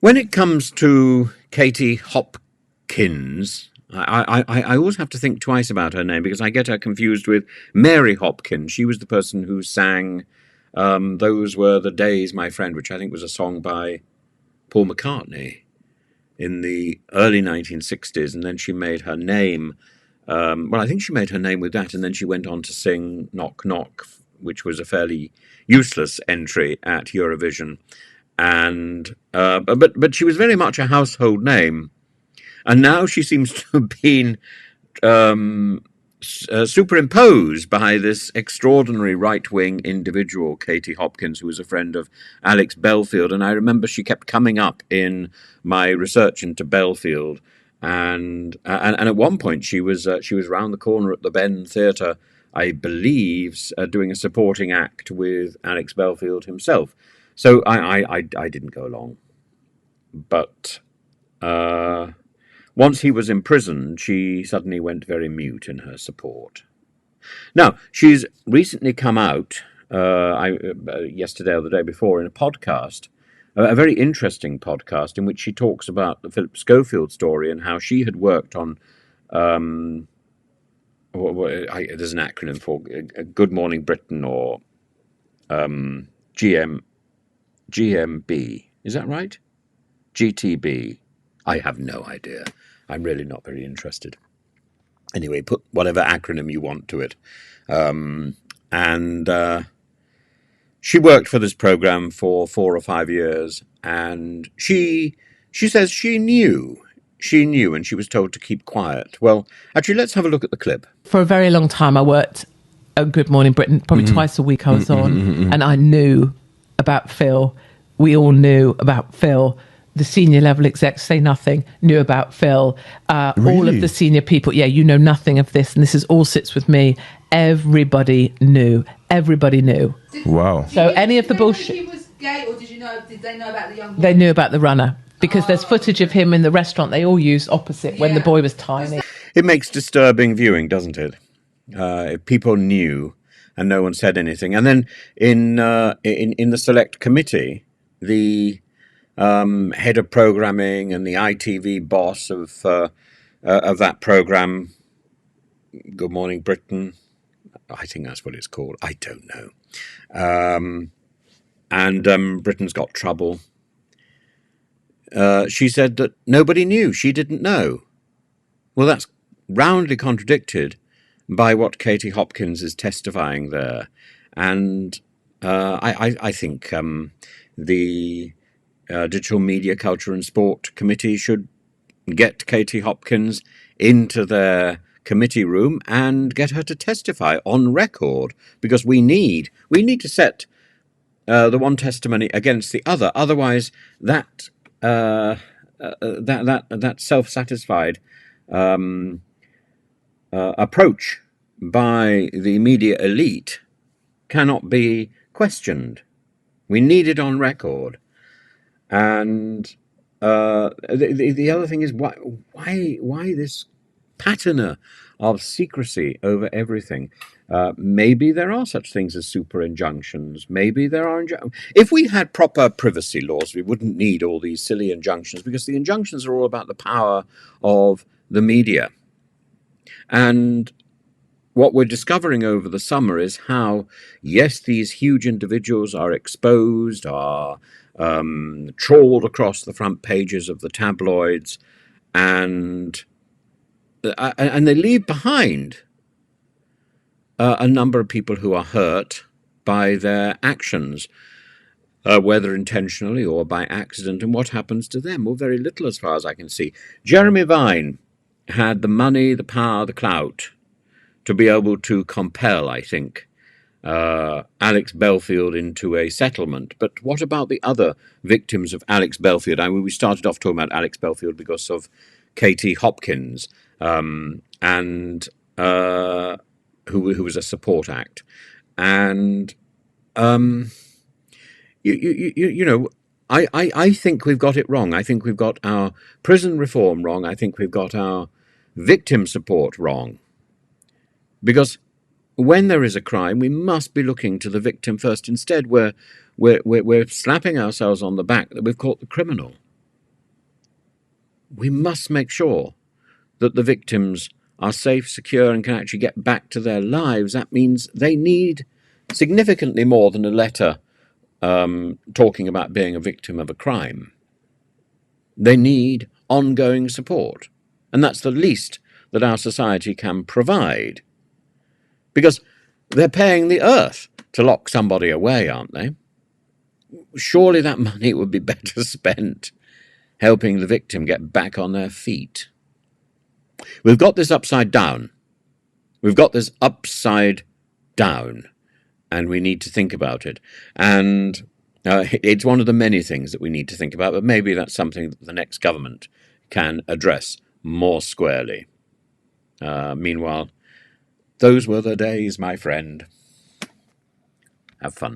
When it comes to Katie Hopkins, I always have to think twice about her name because I get her confused with Mary Hopkins. She was the person who sang Those Were the Days, My Friend, which I think was a song by Paul McCartney in the early 1960s. And then she made her name, I think she made her name with that. And then she went on to sing Knock Knock, which was a fairly useless entry at Eurovision. And but she was very much a household name, and now she seems to have been superimposed by this extraordinary right-wing individual, Katie Hopkins, who was a friend of Alex Belfield. And I remember she kept coming up in my research into Belfield, and at one point she was round the corner at the Ben Theatre, I believe, doing a supporting act with Alex Belfield himself. So I didn't go along. But once he was imprisoned, she suddenly went very mute in her support. Now, she's recently come out, yesterday or the day before, in a podcast, a very interesting podcast, in which she talks about the Philip Schofield story and how she had worked on, there's an acronym for Good Morning Britain, or GMB. Is that right? GTB. I have no idea. I'm really not very interested. Anyway, put whatever acronym you want to it. She worked for this program for 4 or 5 years, and she says she knew, and she was told to keep quiet. Well, actually, let's have a look at the clip. For a very long time, I worked at Good Morning Britain. Probably twice a week I was on, and I knew about Phil. We all knew about Phil. The senior level execs, say nothing, knew about Phil. Really? All of the senior people, you know nothing of this, and this all sits with me. Everybody knew. Everybody knew. Wow. So any of the bullshit... He was gay, or did they know about the young boy? They knew about the runner, because there's footage of him in the restaurant they all used opposite when the boy was tiny. It makes disturbing viewing, doesn't it? If people knew and no one said anything. And then in the select committee, the head of programming and the ITV boss of that program, Good Morning Britain, I think that's what it's called. I don't know. Britain's Got Trouble. She said that nobody knew. She didn't know. Well, that's roundly contradicted by what Katie Hopkins is testifying there. And I think the Digital Media, Culture and Sport Committee should get Katie Hopkins into their committee room and get her to testify on record, because we need to set the one testimony against the other. Otherwise, that self-satisfied approach by the media elite cannot be questioned. We need it on record. And the other thing is, why this patina of secrecy over everything? Maybe there are such things as super injunctions. Maybe there are. If we had proper privacy laws, we wouldn't need all these silly injunctions, because the injunctions are all about the power of the media. And what we're discovering over the summer is how, yes, these huge individuals are exposed, are trawled across the front pages of the tabloids, and they leave behind a number of people who are hurt by their actions, whether intentionally or by accident. And what happens to them? Well, very little, as far as I can see. Jeremy Vine had the money, the power, the clout to be able to compel, I think, Alex Belfield into a settlement. But what about the other victims of Alex Belfield? I mean, we started off talking about Alex Belfield because of Katie Hopkins, who was a support act. And you know, I think we've got it wrong. I think we've got our prison reform wrong. I think we've got our victim support wrong. Because when there is a crime, we must be looking to the victim first. Instead, we're slapping ourselves on the back that we've caught the criminal. we must make sure that the victims are safe, secure, and can actually get back to their lives. That means they need significantly more than a letter talking about being a victim of a crime. They need ongoing support, and that's the least that our society can provide, because they're paying the earth to lock somebody away, aren't they? Surely that money would be better spent helping the victim get back on their feet. We've got this upside down. We've got this upside down, and we need to think about it. And it's one of the many things that we need to think about, but maybe that's something that the next government can address more squarely. Meanwhile, those were the days, my friend. Have fun.